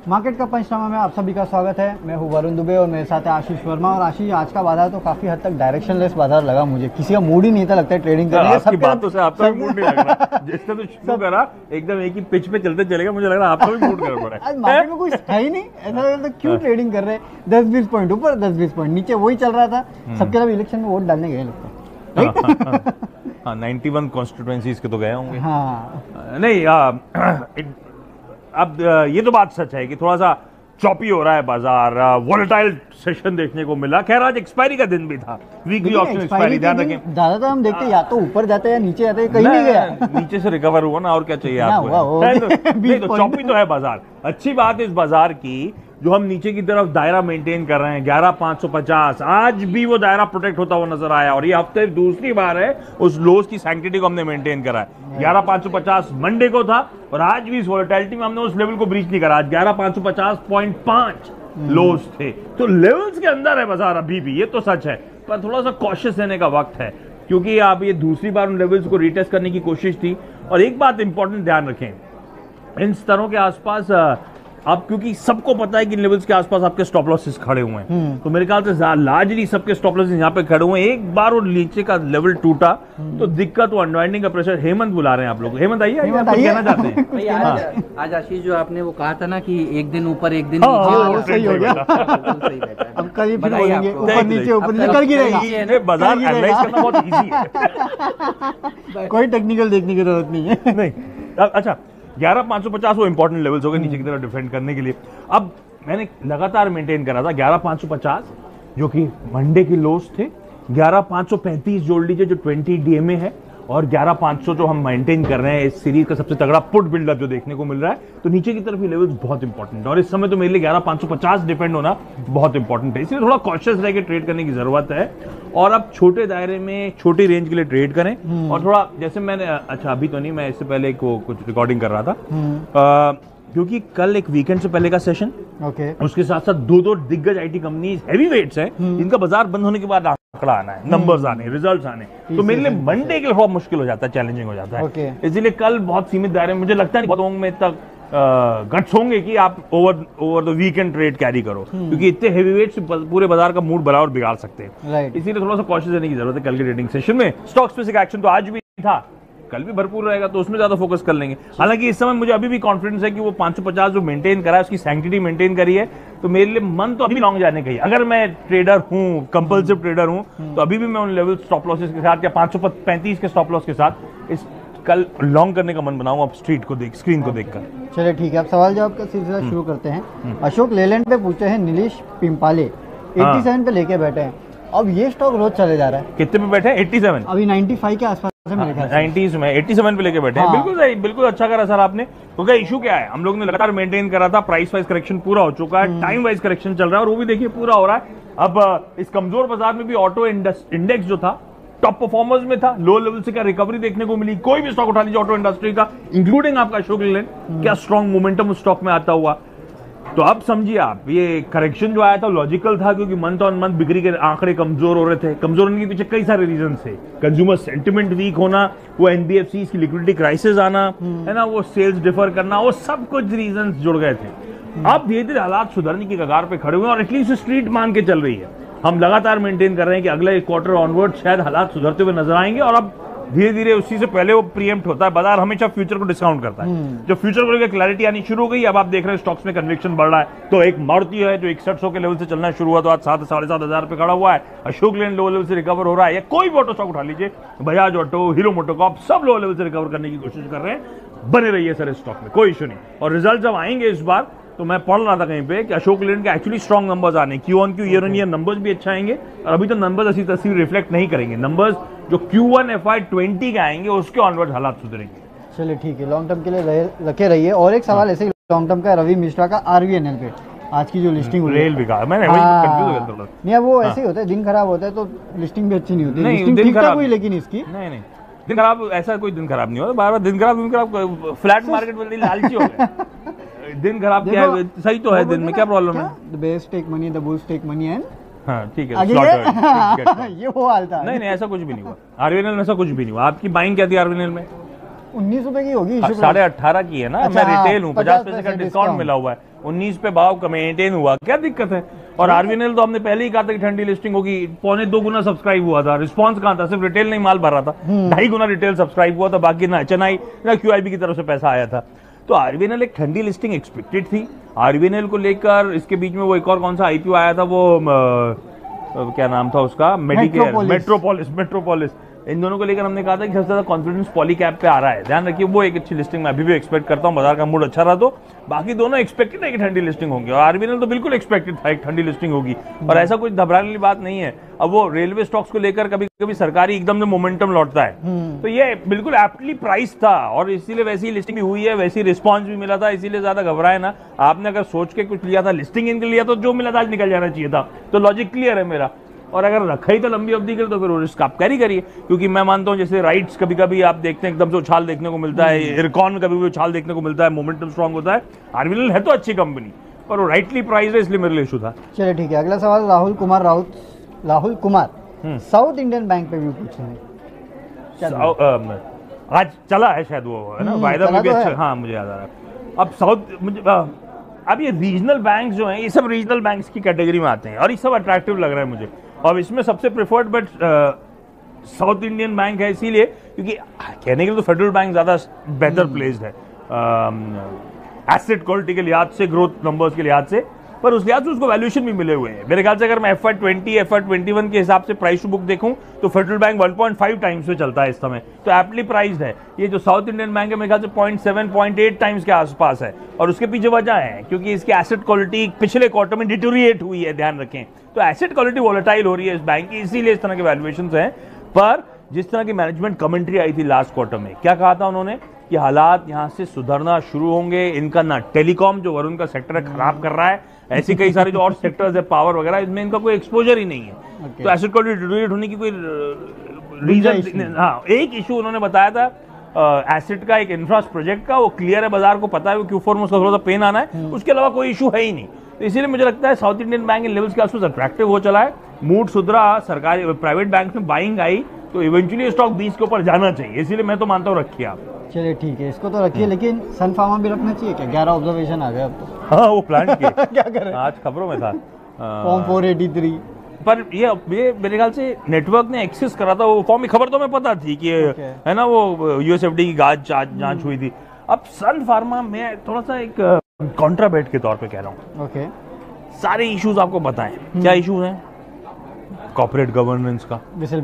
Market का पंचनामा में आप सभी का स्वागत है। मैं हूं वरुण दुबे और मेरे साथ है आशीष वर्मा। और आशीष, आज का बाजार तो काफी हद तक डायरेक्शनलेस बाजार लगा मुझे। किसी का मूड ही नहीं था लगता है ट्रेडिंग करने का। आपकी बातों से आपका भी मूड नहीं लग रहा। जिसने तो शुरू करा एकदम एक ही पिच पे चलते चलेगा, मुझे लग रहा है आपका भी मूड गड़बड़ है। आज मार्केट में कुछ था ही नहीं, ऐसा लग रहा था क्यों ट्रेडिंग कर रहे हैं। 10-20 पॉइंट ऊपर, 10-20 पॉइंट नीचे, वही चल रहा था। सबके सब इलेक्शन में वोट डालने गए लगता है। हाँ, 91 कॉन्स्टिट्यूएंसीज के तो गए होंगे। हाँ नहीं, अब ये तो बात सच है कि थोड़ा सा चॉपी हो रहा है बाजार। वोलेटाइल सेशन देखने को मिला। खैर, आज एक्सपायरी का दिन भी था, वीकली ऑप्शन एक्सपायरी, ध्यान रखें। ज्यादातर हम देखते या तो ऊपर जाते हैं या नीचे जाते हैं, कहीं नहीं गया। नीचे से रिकवर हुआ ना, और क्या चाहिए आपको। नहीं तो चॉपी तो है बाजार। अच्छी बात है इस बाजार की, जो हम नीचे की तरफ दायरा मेंटेन कर रहे हैं 11,550, आज भी वो दायरा प्रोटेक्ट होता हुआ नजर आया। और ये हफ्ते दूसरी बार है उस लोस की सैंक्टिटी को हमने मेंटेन करा है। 11,550 मंडे को था और आज भी इस वोलेटिलिटी में हमने उस लेवल को ब्रीच नहीं करा। आज 11,550.5 लोस थे, तो लेवल्स के अंदर है बाजार अभी भी, ये तो सच है। पर थोड़ा सा कॉशियस रहने का वक्त है, क्योंकि आप ये दूसरी बार उन लेवल्स को रिटेस्ट करने की कोशिश थी। और एक बात इंपॉर्टेंट ध्यान रखें, इन स्तरों के आसपास अब क्योंकि सबको पता है कि लेवल्स के आसपास आपके स्टॉप लॉसेस खड़े हुए हैं, तो मेरे ख्याल से लार्जली सबके स्टॉप लॉसेस यहाँ पे खड़े हुए हैं। एक बार वो नीचे का लेवल टूटा तो दिक्कत, वो अनवाइंडिंग का प्रेशर। हेमंत बुला रहे हैं आप लोग। हेमंत आइए, आप कुछ कहना चाहते हैं। आज आशीष जो आपने वो कहा था ना कि एक दिन ऊपर एक दिन सही हो गया। अब कल ही फिर बोलेंगे ऊपर नीचे ऊपर नीचे, कल गिरेगा। बाजार एनालाइज करना बहुत इजी है। कोई टेक्निकल देखने की जरूरत नहीं है। नहीं, अच्छा, 11,550 वो इंपॉर्टेंट लेवल्स हो गए नीचे की तरफ डिफेंड करने के लिए। अब मैंने लगातार मेंटेन करा था 11,550, जो कि मंडे की लोस थे। 11,535 जोड़ लीजिए जो 20 डीएमए है, और 11,500 जो हम मेंटेन कर रहे हैं। इस सीरीज का सबसे तगड़ा पुट बिल्डअप जो देखने को मिल रहा है, तो नीचे की तरफ ये लेवल्स बहुत इंपॉर्टेंट है। और इस समय तो मेरे लिए 11,550 डिफेंड होना बहुत इंपॉर्टेंट है, इसलिए थोड़ा कॉशियस रह के ट्रेड करने की जरूरत है। और अब छोटे दायरे में छोटी रेंज के लिए ट्रेड करें। और थोड़ा जैसे मैंने, अच्छा अभी तो नहीं, मैं इससे पहले कुछ रिकॉर्डिंग कर रहा था, क्योंकि कल एक वीकेंड से पहले का सेशन, उसके साथ साथ दो दिग्गज आईटी कंपनीज हैवी वेट्स हैं, इनका बाजार बंद होने के बाद आंकड़ा आना है, नंबर्स आने, रिजल्ट्स आने, तो मेरे लिए मंडे के लिए बहुत मुश्किल हो जाता है, चैलेंजिंग हो जाता है। इसलिए कल बहुत सीमित दायरे में, मुझे लगता है बहुत में तक गट्स होंगे कि आप over the weekend trade carry करो, क्योंकि इतने हेवी वेट्स पूरे बाजार का मूड बराबर बिगाड़ सकते हैं। इसीलिए थोड़ा सा कॉशियस रहने की जरूरत है कल के ट्रेडिंग सेशन में। स्टॉक स्पेसिफिक एक्शन तो आज भी था, कल भी भरपूर रहेगा, तो उसमें ज्यादा फोकस कर लेंगे। हालांकि इस समय मुझे अभी भी कॉन्फिडेंस है कि वो 550 जो मेंटेन करा है, उसकी सैंक्टिटी मेंटेन करी है, तो मेरे लिए मन तो अभी भी लॉन्ग जाने का ही। अगर मैं ट्रेडर हूं, कंपल्सिव ट्रेडर हूं, तो अभी भी मैं उन लेवल स्टॉप लॉसेस के साथ या 535 के स्टॉप लॉस के साथ इस कल लॉन्ग करने का मन बनाऊंगा, स्ट्रीट को देख, स्क्रीन को देखकर। चलिए ठीक है, अब सवाल जवाब का सिलसिला शुरू करते हैं। अशोक लेलैंड पे पूछे हैं नीलेश पिंपाले, 87 पे लेके बैठे हैं। अब ये स्टॉक रोज चले जा रहा है। कितने पे बैठे हैं? 87, अभी 95 के आसपास है मेरे ख्याल से। 90s में 87 पे लेके बैठे हैं। बिल्कुल सही, बिल्कुल अच्छा करा सर आपने। क्योंकि इशू क्या है, हम लोग ने लगातार मेंटेन करा था, प्राइस वाइज करेक्शन पूरा हो चुका है, टाइम वाइज करेक्शन चल रहा है, और वो भी देखिए पूरा हो रहा है। अब इस कमजोर बाजार में भी ऑटो इंडेक्स जो था टॉप परफॉर्मर्स में था, लो लेवल से क्या रिकवरी देखने को मिली। कोई भी स्टॉक उठा लीजिए ऑटो इंडस्ट्री का, इंक्लूडिंग आपका अशोक लेलैंड, क्या स्ट्रॉन्ग मोमेंटम उस स्टॉक में आता हुआ। तो अब समझिए आप, ये करेक्शन जो आया था लॉजिकल था, क्योंकि मंथ ऑन मंथ बिक्री के आंकड़े कमजोर हो रहे थे। कमजोर होने के पीछे कई सारे रीजन थे, कंज्यूमर सेंटिमेंट वीक होना, वो एनबीएफसी की लिक्विडिटी क्राइसिस आना, है ना, वो सेल्स डिफर करना, वो सब कुछ रीजन जुड़ गए थे। अब धीरे धीरे हालात सुधरने की कगार पे खड़े हुए हैं, और एटलीस्ट स्ट्रीट मान के चल रही है। हम लगातार मेंटेन कर रहे हैं कि अगले क्वार्टर ऑनवर्ड शायद हालात सुधरते हुए नजर आएंगे। और अब धीरे धीरे उसी से पहले वो प्रीएम्प्ट होता है, बाजार हमेशा फ्यूचर को डिस्काउंट करता है। जब फ्यूचर को लेकर क्लैरिटी आनी शुरू हो गई, अब आप देख रहे हैं स्टॉक्स में कन्विक्शन बढ़ रहा है। तो एक मारुति है जो 6100 के लेवल से चलना शुरू हुआ, तो आज 7,500 पे खड़ा हुआ है। अशोक लेलैंड लो लेवल से रिकवर हो रहा है, या कोई भी ऑटो स्टॉक उठा लीजिए, बजाज ऑटो, हीरो मोटोकॉर्प, सब लो लेवल से रिकवर करने की कोशिश कर रहे हैं। बने रहिए सर इस स्टॉक में, कोई इशू नहीं। और रिजल्ट जब आएंगे इस बार, तो मैं पढ़ रहा था कहीं पे कि अशोक लेलैंड के एक्चुअली स्ट्रॉन्ग नंबर्स आने, Q on Q, year on year numbers भी अच्छा आएंगे। और अभी तो नंबर्स ऐसी तस्वीर रिफ्लेक्ट नहीं करेंगे, नंबर्स जो Q1 FY20 के आएंगे उसके ऑनवर्ड हालात सुधरेंगे। चलिए ठीक है, लॉन्ग टर्म के लिए रखे रहिए। और एक सवाल ऐसे ही लॉन्ग टर्म का, रवि मिश्रा का RVNL पे आज की जो लिस्टिंग हुई, रेल भी कहा मैंने, वही कंफ्यूज हो गया थोड़ा। नहीं, वो ऐसे ही होता है, दिन खराब होता है तो लिस्टिंग भी अच्छी नहीं होती। लिस्टिंग ठीक ठाक हुई, लेकिन इसकी नहीं, दिन खराब, ऐसा कोई दिन खराब नहीं होता। बार बार दिन खराब, फ्लैट मार्केट में लालची हो गए। दिन खराब क्या है, सही तो है दिन में, क्या प्रॉब्लम है? The best take money, the bulls take money and हाँ ठीक है, ये वो हाल था। नहीं ऐसा कुछ भी नहीं हुआ आरवीएनएल में, ऐसा कुछ भी नहीं हुआ। आपकी बाइंग क्या थी आरवीएनएल में? ₹19 की होगी issue price। 18.5 की है ना। अच्छा, मैं हाँ, रिटेल हूँ, 50 पैसे का डिस्काउंट मिला हुआ है, 19 पे भाव मेंटेन हुआ, क्या दिक्कत है। और आरवीएनएल तो हमने पहले ही कहा था कि ठंडी लिस्टिंग होगी, 2.25 गुना सब्सक्राइब हुआ था, रिस्पांस कहां था, सिर्फ रिटेल नहीं माल भर रहा था, 2.5 गुना रिटेल सब्सक्राइब हुआ था, बाकी ना एचएनआई ना क्यूआईबी की तरफ से पैसा आया था। तो आरवीएनएल एक ठंडी लिस्टिंग एक्सपेक्टेड थी। आरवीएनएल को लेकर इसके बीच में वो एक और कौन सा आईपीओ आया था, वो क्या नाम था उसका, मेडिकेयर, मेट्रोपोलिस, इन दोनों को लेकर हमने कहा था कि सबसे ज्यादा कॉन्फिडेंस पॉलीकैप पे आ रहा है, ध्यान रखिए वो एक अच्छी लिस्टिंग मैं अभी भी एक्सपेक्ट करता हूं, बाजार का मूड अच्छा रहा तो। बाकी दोनों एक्सपेक्टेड है कि ठंडी लिस्टिंग होंगी, और आरबीएनएल तो बिल्कुल एक्सपेक्टेड था एक ठंडी लिस्टिंग होगी, और ऐसा कुछ घबराने वाली बात नहीं है। अब वो रेलवे स्टॉक्स को लेकर कभी कभी सरकारी एकदम से मोमेंटम लौटता है, तो ये बिल्कुल एप्टली प्राइस था, और इसीलिए वैसी लिस्टिंग भी हुई है, वैसी रिस्पॉन्स भी मिला था, इसीलिए ज्यादा घबराए ना। आपने अगर सोच के कुछ लिया था, लिस्टिंग इनके लिया तो जो मिला था आज निकल जाना चाहिए था, तो लॉजिक क्लियर है मेरा। और अगर रखा ही तो लंबी अवधि के लिए, तो फिर वो रिस्क आप कैरी करिए, क्योंकि मैं मानता हूं जैसे राइट्स कभी कभी आप देखते हैं एकदम से उछाल देखने को मिलता है, इरकॉन में कभी भी उछाल देखने को मिलता है, मोमेंटम स्ट्रांग होता है। आरबीएनएल है तो अच्छी कंपनी, पर वो राइटली प्राइस है, इसलिए मेरे लिए इशू था। चलिए ठीक है, अगला सवाल Rahul Kumar south Indian bank पे भी पूछे हैं। आज चला है शायद वो, है ना, वायदा में भी चला तो अच्छा, हाँ मुझे याद आ रहा है। अब साउथ मुझे अब ये रीजनल बैंक जो हैं, ये सब रीजनल बैंक्स की कैटेगरी में आते हैं, और ये सब अट्रैक्टिव लग रहा है मुझे। और इसमें सबसे preferred but south Indian bank है, इसीलिए क्योंकि कहने के लिए तो फेडरल बैंक ज्यादा बेहतर प्लेस्ड है एसेट क्वालिटी के लिहाज से, ग्रोथ नंबर्स के लिहाज से, पर उस लिहाज से उसको वैल्यूएशन भी मिले हुए हैं। मेरे ख्याल से अगर मैं FY20 FY21 के हिसाब से प्राइस टू बुक देखूं तो फेडरल बैंक 1.5 टाइम्स पे चलता है इस समय, तो एप्टली प्राइस्ड है। ये जो साउथ इंडियन बैंक है मेरे ख्याल से 0.7 0.8 टाइम्स के आसपास है, और उसके पीछे वजह है क्योंकि इसकी एसेट क्वालिटी पिछले क्वार्टर में डिटोरिएट हुई है, ध्यान रखें। तो एसेट क्वालिटी वोलेटाइल हो रही है इस बैंक की, इसीलिए इस तरह के वैल्यूएशन हैं। पर जिस तरह की मैनेजमेंट कमेंट्री आई थी लास्ट क्वार्टर में, क्या कहा था उन्होंने कि हालात यहां से सुधरना शुरू होंगे, इनका ना टेलीकॉम जो वरुण का सेक्टर है खराब कर रहा है, ऐसी कई सारे जो और सेक्टर्स है, पावर वगैरह, इसमें इनका कोई एक्सपोजर ही नहीं है। तो एसेट क्वालिटी डिटोरिएट होने की कोई रीजन, हाँ एक इशू उन्होंने बताया था एसेट का, एक इंफ्रास्ट्रक्चर प्रोजेक्ट का, वो क्लियर है, बाजार को पता है वो Q4 में उसका थोड़ा सा पेन आना है, उसके अलावा कोई इशू है ही नहीं। तो इसीलिए मुझे लगता है साउथ इंडियन बैंक इन लेवल्स के आसपास अट्रैक्टिव हो चला है, मूड सुधरा, सरकारी प्राइवेट बैंक में बाइंग आई, तो इवेंचुअली स्टॉक 20 के ऊपर जाना चाहिए, इसीलिए मैं तो मानता हूँ रखिए आप। चलिए ठीक है, इसको तो रखिए, लेकिन सन फार्मा भी रखना चाहिए क्या? 11 ऑब्जर्वेशन आ गए अब तो। हाँ वो प्लांट के क्या करें, आज खबरों में था फॉर्म 483, पर ये मेरे ख्याल से नेटवर्क ने एक्सेस करा था वो फॉर्म की, खबर तो हमें पता थी कि है ना वो यूएसएफडी की जांच हुई थी। अब सन फार्मा में थोड़ा सा एक कॉन्ट्राबेट के तौर पे कह रहा हूँ, ओके, सारे इश्यूज आपको बताएं क्या इश्यूज हैं। कॉर्पोरेट गवर्नेंस का, विसिल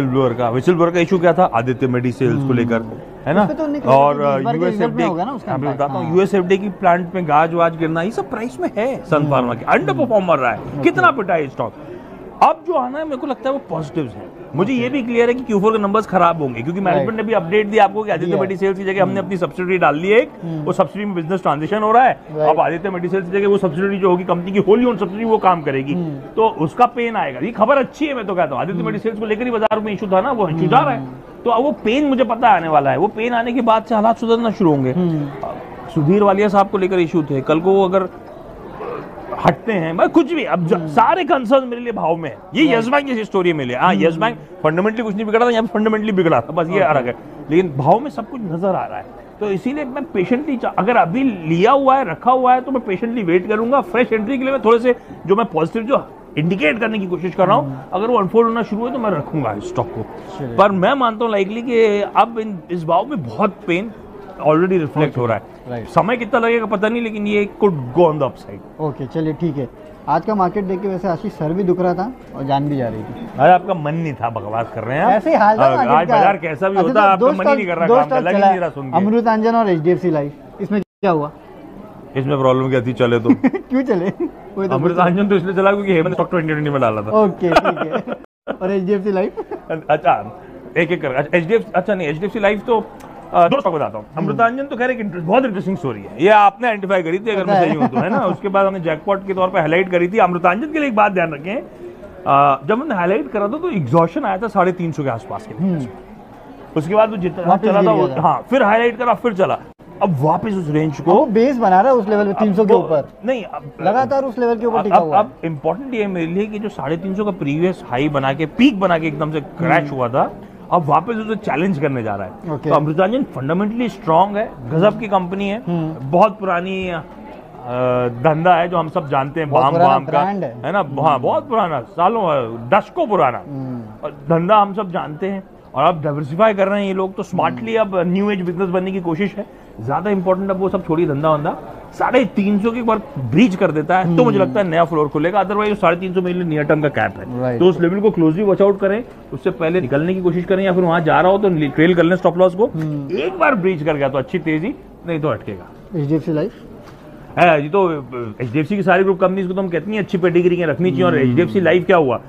ब्लोअर का इशू क्या था, आदित्य मेडिसेल्स को लेकर, है ना, और यूएसएफडी, मैं बताता हूँ यूएसएफडी की प्लांट में गाज वाज गिरना, ये सब प्राइस में है। सन फार्मा के अंडर परफॉर्मर रहा है, कितना पिटा है स्टॉक। अब जो आना है मेरे को लगता है वो पॉजिटिव्स है। मुझे ये भी क्लियर है कि Q4 के नंबर्स खराब होंगे, क्योंकि मैनेजमेंट ने भी अपडेट दिया आपको कि आदित्य मेडिसेल्स की जगह हमने अपनी सब्सिडरी डाल ली है, वो सब्सिडरी में बिजनेस ट्रांजिशन हो रहा है। अब आदित्य मेडिसेल्स की जगह वो सब्सिडरी जो होगी कंपनी की होली ओन सब्सिडरी, वो काम करेगी, तो उसका पेन आएगा। ये खबर अच्छी है, मैं तो कहता हूँ आदित्य मेडिसेल्स को लेकर ही बाजार में इशू था ना, वो इशू जा रहा है, तो अब वो पेन मुझे पता आने वाला है। वो पेन आने के बाद से हालात सुधरना शुरू होंगे। सुधीर वालिया साहब को लेकर इशू थे, कल को वो अगर हटते हैं, मैं कुछ भी, अब सारे कंसर्न मेरे लिए भाव में है। ये यस बैंक जैसी स्टोरी मिले, हाँ यस बैंक फंडामेंटली कुछ नहीं बिगड़ा था, यहाँ फंडामेंटली बिगड़ा था, बस ये अलग है, लेकिन भाव में सब कुछ नजर आ रहा है। तो इसीलिए मैं पेशेंटली, अगर अभी लिया हुआ है, रखा हुआ है, तो मैं पेशेंटली वेट करूंगा। फ्रेश एंट्री के लिए मैं थोड़े से जो मैं पॉजिटिव जो इंडिकेट करने की कोशिश कर रहा हूं, अगर वो अनफोल्ड होना शुरू है तो मैं रखूंगा इस स्टॉक को। पर मैं मानता हूं लाइकली कि अब इस भाव में बहुत पेन ऑलरेडी रिफ्लेक्ट हो रहा है। समय कितना लगेगा पता नहीं, लेकिन ये could go on the upside. Okay चलिए ठीक है। आज का मार्केट देख के वैसे आशीष सर भी दुख रहा था और जान भी जा रही थी। आज आपका मन नहीं था, बकवास कर रहे हैं ऐसे ही हाल था आज बाजार कैसा भी होता है, आपका मन ही नहीं कर रहा, काम लग ही नहीं रहा सुन के। अमृतांजन और HDFC लाइफ, इसमें क्या हुआ? इसमें प्रॉब्लम क्या थी, चले तो क्यों चले? अमृतांजन तो इसलिए चला क्योंकि हेमंत स्टॉक 2020 में डाला था। ओके ठीक है। और HDFC लाइफ, अच्छा एक एक कर, HDFC, अच्छा नहीं HDFC लाइफ तो दो स्टॉक बताता हूँ। अमृतांजन तो खैर एक बहुत इंटरेस्टिंग स्टोरी है, ये आपने आइडेंटिफाई करी थी अगर मैं सही हूँ तो, है ना। उसके बाद हमने जैकपॉट के तौर पे हाईलाइट करी थी। अमृतांजन के लिए एक बात ध्यान रखें, जब हमने हाईलाइट करा था तो एग्जॉशन आया था 350 के आसपास के, उसके बाद वो जितना चला था, हाँ फिर हाईलाइट करा, फिर चला, अब वापस उस रेंज को बेस बना रहा है उस लेवल पे 300 के ऊपर नहीं, लगातार उस लेवल के ऊपर टिका हुआ है। अब इम्पोर्टेंट ये मेरे लिए कि जो 350 का प्रीवियस हाई बना के, पीक बना के एकदम से क्रैश हुआ था, अब वापस उसे चैलेंज करने जा रहा है। Okay. तो अमृतांजन फंडामेंटली स्ट्रांग है, गजब की कंपनी है, बहुत पुरानी धंधा है जो हम सब जानते हैं, बहुत बाम पुराना बाम का brand है। ना, हाँ बहुत पुराना, सालों दशकों पुराना और धंधा हम सब जानते हैं। और अब डाइवर्सिफाई कर रहे हैं ये लोग, तो स्मार्टली अब न्यू एज बिजनेस बनने की कोशिश है। ज्यादा इंपॉर्टेंट अब वो सब छोड़ी धंधा वंदा 350 की बार ब्रीच कर देता है तो मुझे लगता है नया फ्लोर खुलेगा, अदरवाइज 350 मेरे नियर टर्म का कैप है। Right. तो उस लेवल को क्लोजली वॉच आउट करें, उससे पहले निकलने की कोशिश करें, या फिर वहां जा रहा हो तो ट्रेल कर लें स्टॉप लॉस को। एक बार ब्रीच कर गया तो अच्छी तेजी, नहीं तो अटकेगा। HDFC लाइफ है जी, तो एचडीएफसी की सारी ग्रुप कंपनीज को तो हम कहते हैं अच्छी पेडिग्री के रखनी चाहिए। और एचडीएफसी लाइफ क्या हुआ,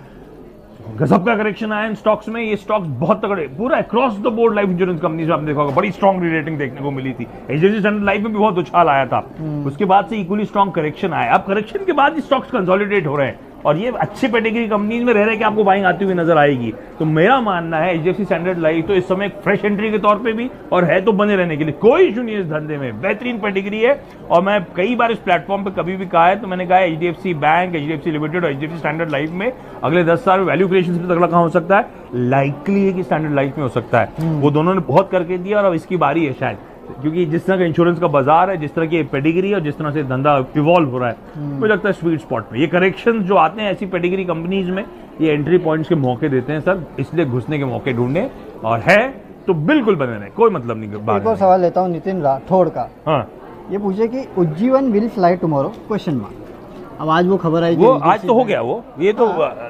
गजब का करेक्शन आया इन स्टॉक्स में, ये स्टॉक्स बहुत तगड़े, पूरा across the board life insurance companies में आपने देखा होगा बड़ी स्ट्रॉन्ग रेटिंग देखने को मिली थी। एचडीएफसी स्टैंडर्ड लाइफ में भी बहुत उछाल आया था, उसके बाद से इक्वली स्ट्रॉन्ग करेक्शन आया। अब करेक्शन के बाद स्टॉक्स कंसोलिडेट हो रहे हैं और ये अच्छे पेडिग्री कंपनीज में रह रहे कि आपको बाइंग आती हुई नजर आएगी। तो मेरा मानना है एचडीएफसी स्टैंडर्ड लाइफ तो इस समय एक फ्रेश एंट्री के तौर पे भी और है तो बने रहने के लिए, कोई इशू नहीं है इस धंधे में, बेहतरीन पेडिग्री है। और मैं कई बार इस प्लेटफॉर्म पे कभी भी कहा है, तो मैंने कहा है एचडीएफसी बैंक, एचडीएफसी लिमिटेड और एचडीएफसी स्टैंडर्ड लाइफ में अगले 10 साल में वैल्यू क्रिएशन से तगड़ा कहां हो सकता है, लाइकली है कि स्टैंडर्ड लाइफ में हो सकता है। वो दोनों ने बहुत करके दिया और अब इसकी बारी है शायद, क्योंकि जिस तरह का इंश्योरेंस का बाजार है, जिस तरह की पेडिग्री है और जिस तरह से धंधा इवॉल्व हो रहा है, मुझे लगता है स्वीट स्पॉट में ये करेक्शन जो आते हैं ऐसी पेडिग्री कंपनीज में, ये एंट्री पॉइंट्स के मौके देते हैं सर, इसलिए घुसने के मौके ढूंढने, और है तो बिल्कुल बने रहे, कोई मतलब नहीं। एक और सवाल लेता हूँ नितिन राठौड़ का। हाँ, ये पूछे कि Ujjivan will fly tomorrow question mark. अब आज वो खबर आई, वो आज तो हो गया, वो ये तो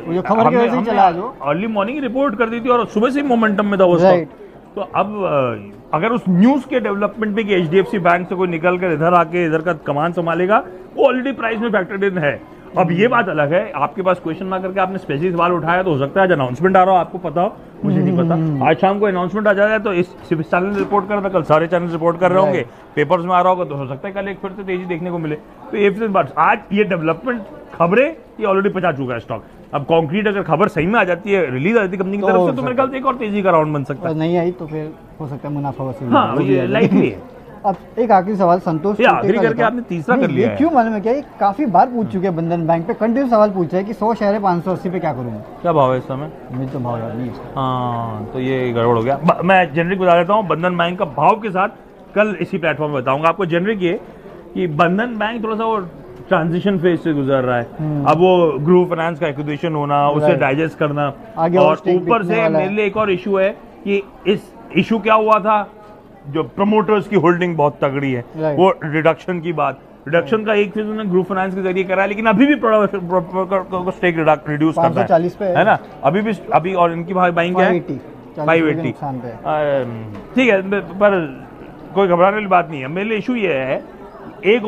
जो खबर की वजह से चला आज वो अर्ली मॉर्निंग रिपोर्ट कर दी थी और सुबह से ही मोमेंटम में था वो राइट। तो अब अगर उस न्यूज के डेवलपमेंट पे कि एचडीएफसी बैंक से कोई निकल कर इधर आके इधर का कमान संभालेगा, वो ऑलरेडी प्राइस में फैक्टर्ड इन है। अब ये बात अलग है, आपके पास क्वेश्चन मार्क करके आपने स्पेशली सवाल उठाया, तो हो सकता है आज अनाउंसमेंट आ रहा हो, आपको पता हो, मुझे नहीं पता। आज शाम को अनाउंसमेंट आ जाए तो इस सिर्फ चैनल रिपोर्ट कर रहा था, कल सारे चैनल रिपोर्ट कर रहे होंगे, पेपर्स में आ रहा होगा, तो हो सकता है कल एक फिर से तेजी देखने को मिले। तो ये बात आज ये डेवलपमेंट खबरें ये ऑलरेडी पचा चुका है स्टॉक। अब कॉन्क्रीट अगर खबर सही में आ जाती है, रिलीज आ जाती है कंपनी की तरफ से, तो मेरे ख्याल से एक और तेजी का राउंड बन सकता है। नहीं आई तो फिर हो सकता है मुनाफा वसूली। हाँ, ये लाइकली है। अब एक आखिरी सवाल संतोष ये टोटे आखिरी का करके लेता हूं। आपने तीसरा नहीं, कर लिया ये है। क्यों मालूम है क्या, ये काफी बार पूछ चुके हैं बंधन बैंक पे, कंटिन्यू सवाल पूछ रहे हैं कि 100 शेयर है 580 पे क्या करूंगा। क्या भाव है इस समय? मुझे तो भाव याद नहीं है। हाँ, तो ये गड़बड़ हो गया। मैं जेनरिक बता देता हूँ, बंधन बैंक का भाव के साथ कल इसी प्लेटफॉर्म पे बताऊंगा आपको। जेनरिक ये कि बंधन बैंक थोड़ा सा वो ट्रांजिशन फेज से गुजर रहा है। अब वो ग्रुप फाइनेंस का एक्विजिशन होना, उसे डाइजेस्ट करना, आगे और stake ऊपर बिकने से वाला है। मेरे लिए एक और इशू है कि इस इशू क्या हुआ था, जो प्रमोटर्स की होल्डिंग बहुत तगड़ी है, Right. वो रिडक्शन की बात, रिडक्शन का एक फेज उन्होंने ग्रुप फाइनेंस के जरिए करा है, लेकिन अभी भी स्टेक रिड्यूस करना 540 पे है ना, अभी और इनकी बाइंग क्या है 580 नुकसान पे। ठीक है, पर कोई घबराने वाली बात नहीं है। मेरे लिए इशू ये है, एक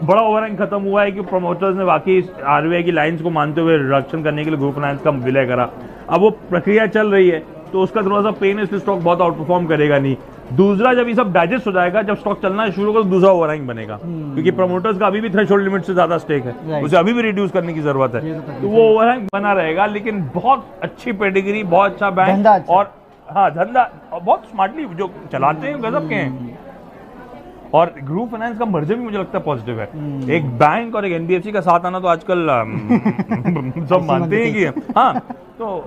बड़ा ओवरहैंग खत्म हुआ है कि प्रमोटर्स ने वाकई आरबीआई की लाइंस को मानते हुए रिडक्शन करने के लिए ग्रुप फाइनेंस का विलय करा। अब वो प्रक्रिया चल रही है, तो उसका थोड़ा सा पेन है, इसलिए स्टॉक बहुत आउट परफॉर्म करेगा नहीं। दूसरा, जब ये सब डाइजेस्ट हो जाएगा, जब स्टॉक चलना शुरू होगा, तो दूसरा ओवरहैंग बनेगा, क्योंकि प्रमोटर्स का अभी भी थ्रेशोल्ड लिमिट से ज्यादा स्टेक है, Right. उसे अभी भी रिड्यूस करने की जरूरत है, ये तो तो वो ओवरहैंग बना रहेगा। लेकिन बहुत अच्छी पेडिग्री, बहुत अच्छा बैंक, धंधा अच्छा। और हाँ धंधा बहुत स्मार्टली जो चलाते हैं गजब के हैं। और ग्रुप फाइनेंस का मर्जर भी मुझे लगता है पॉजिटिव है। एक बैंक और एक एनबीएफसी का साथ आना तो आजकल सब मानते हैं कि हाँ, तो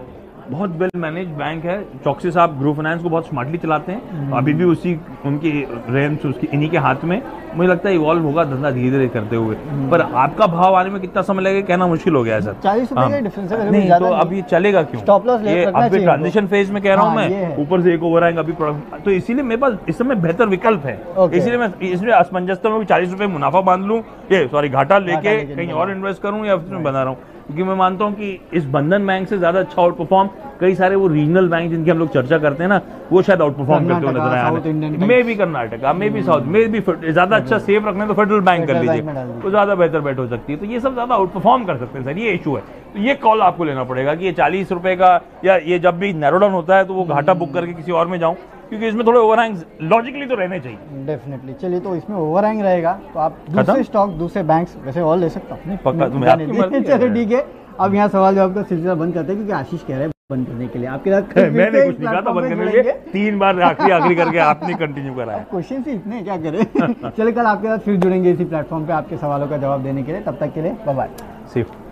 बहुत वेल मैनेज बैंक है। चौकसी साहब ग्रुप फाइनेंस को बहुत स्मार्टली चलाते हैं, अभी भी उसी उनकी रेंज उसकी इन्हीं के हाथ में, मुझे लगता है इवॉल्व होगा धंधा धीरे धीरे करते हुए। पर आपका भाव आने में कितना समय लगेगा कहना मुश्किल हो गया है सर। 40 रुपए का डिफरेंस है, नहीं ज़्यादा तो नहीं। अब ये चलेगा क्यों? Stop loss ये रखना अभी चाहिए ट्रांजिशन फेज में कह रहा हूँ हाँ, ये मैं, है। ऊपर से एक ओवरहैंग अभी तो इसीलिए मेरे पास इस समय बेहतर विकल्प है। Okay. इसीलिए मैं इसमें असमंजस में 40 रुपए मुनाफा बांध लूं, ये सॉरी घाटा लेके लेके कहीं निकल और इन्वेस्ट करूं, या फिर बना रहा हूं, क्योंकि मैं मानता हूं कि इस बंधन बैंक से ज्यादा अच्छा आउट परफॉर्म कई सारे वो रीजनल बैंक जिनकी हम लोग चर्चा करते हैं ना, वो शायद आउट परफॉर्म करते हुए नजर कर्नाटका, South आए। Indian मे भी कर्नाटका, मे भी साउथ, मे भी ज्यादा अच्छा सेफ रखना तो फेडरल बैंक कर Federal Bank में डाल लीजिए, दीजिए। तो ज्यादा बेहतर बेट हो सकती है। तो ये सब ज्यादा आउट परफॉर्म कर सकते हैं सर, ये इशू है। तो ये कॉल आपको लेना पड़ेगा कि ये 40 रुपए का, या ये जब भी नैरो डाउन होता है तो वो घाटा बुक करके किसी और में जाऊं, क्योंकि इसमें थोड़े ओवरहैंग्स लॉजिकली तो रहने चाहिए। डेफिनेटली। चलिए, तो इसमें ओवरहैंग रहेगा तो आप दूसरे स्टॉक, दूसरे बैंक्स वैसे और ले सकता हूँ। नहीं, पक्का, तुम्हें आपकी मर्जी है। चलिए ठीक है, अब यहाँ सवाल जवाब का सिलसिला बंद करते हैं, क्योंकि आशीष कह रहे हैं बंद करने के लिए। आपके साथ मैंने कुछ नहीं कहा था बंद करने के लिए, 3 बार आखिरी करके आपने कंटिन्यू कराया। क्वेश्चन ही इतने क्या करें। चलिए, कल आपके साथ फिर जुड़ेंगे इसी प्लेटफॉर्म पे आपके सवालों का जवाब देने के लिए। तब तक के लिए बाय बाय। सेफ।